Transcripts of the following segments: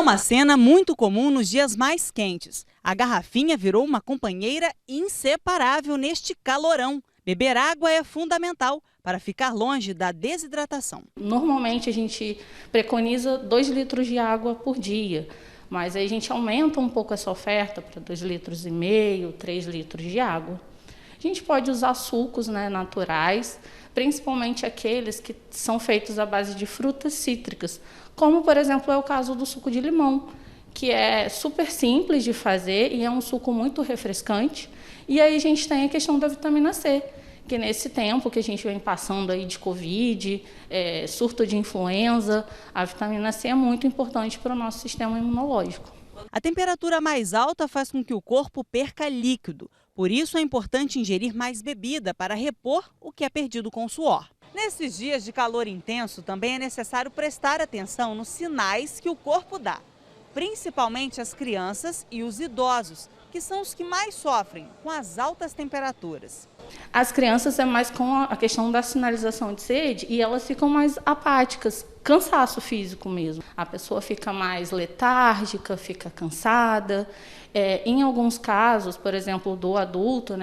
uma cena muito comum nos dias mais quentes. A garrafinha virou uma companheira inseparável neste calorão. Beber água é fundamental para ficar longe da desidratação. Normalmente a gente preconiza 2 litros de água por dia, mas aí a gente aumenta um pouco essa oferta para 2,5 litros, 3 litros de água. A gente pode usar sucos, naturais, principalmente aqueles que são feitos à base de frutas cítricas, como, por exemplo, é o caso do suco de limão, que é super simples de fazer e é um suco muito refrescante. E aí a gente tem a questão da vitamina C, que nesse tempo que a gente vem passando aí de Covid, surto de influenza, a vitamina C é muito importante para o nosso sistema imunológico. A temperatura mais alta faz com que o corpo perca líquido. Por isso é importante ingerir mais bebida para repor o que é perdido com o suor. Nesses dias de calor intenso, também é necessário prestar atenção nos sinais que o corpo dá, principalmente as crianças e os idosos, que são os que mais sofrem com as altas temperaturas. As crianças é mais com a questão da sinalização de sede e elas ficam mais apáticas, cansaço físico mesmo. A pessoa fica mais letárgica, fica cansada. Em alguns casos, por exemplo, do adulto,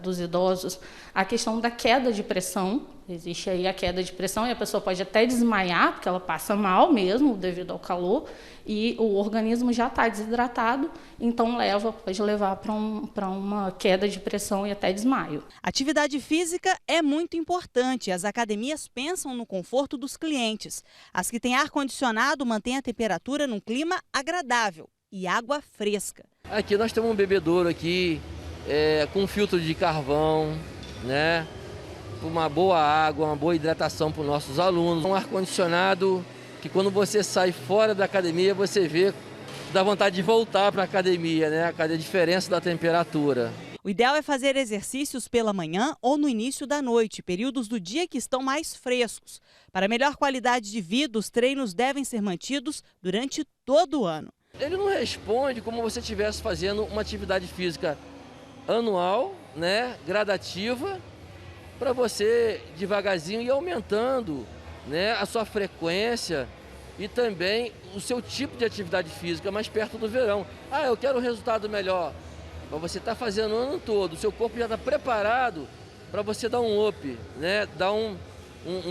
dos idosos, a questão da queda de pressão. Existe aí a queda de pressão e a pessoa pode até desmaiar, porque ela passa mal mesmo devido ao calor, e o organismo já está desidratado, então pode levar para uma queda de pressão e até desmaio. Atividade física é muito importante. As academias pensam no conforto dos clientes. As que têm ar-condicionado mantêm a temperatura num clima agradável e água fresca. Aqui nós temos um bebedouro aqui, com filtro de carvão, uma boa água, uma boa hidratação para os nossos alunos. Um ar-condicionado que quando você sai fora da academia, você vê, dá vontade de voltar para a academia, a diferença da temperatura. O ideal é fazer exercícios pela manhã ou no início da noite, períodos do dia que estão mais frescos. Para melhor qualidade de vida, os treinos devem ser mantidos durante todo o ano. Ele não responde como você estivesse fazendo uma atividade física anual, gradativa, para você devagarzinho ir aumentando a sua frequência e também o seu tipo de atividade física mais perto do verão. Eu quero um resultado melhor. Mas você está fazendo o ano todo, o seu corpo já está preparado para você dar um up,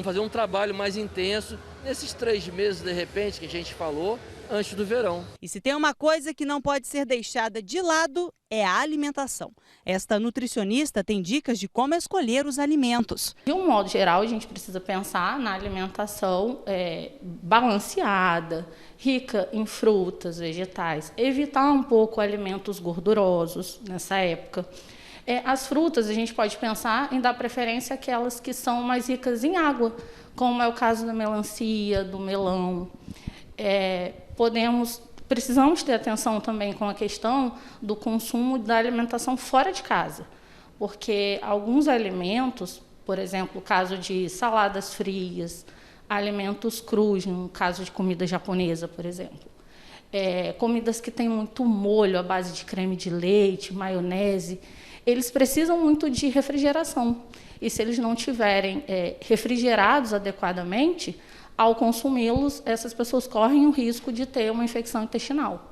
fazer um trabalho mais intenso nesses 3 meses, de repente, que a gente falou, antes do verão. E se tem uma coisa que não pode ser deixada de lado, é a alimentação. Esta nutricionista tem dicas de como escolher os alimentos. De um modo geral, a gente precisa pensar na alimentação balanceada, rica em frutas, vegetais. Evitar um pouco alimentos gordurosos nessa época. As frutas, a gente pode pensar em dar preferência àquelas que são mais ricas em água, como é o caso da melancia, do melão. Precisamos ter atenção também com a questão do consumo da alimentação fora de casa, porque alguns alimentos, por exemplo, o caso de saladas frias, alimentos crus, no caso de comida japonesa, por exemplo, comidas que têm muito molho à base de creme de leite, maionese, eles precisam muito de refrigeração. E se eles não tiverem refrigerados adequadamente, ao consumi-los, essas pessoas correm o risco de ter uma infecção intestinal.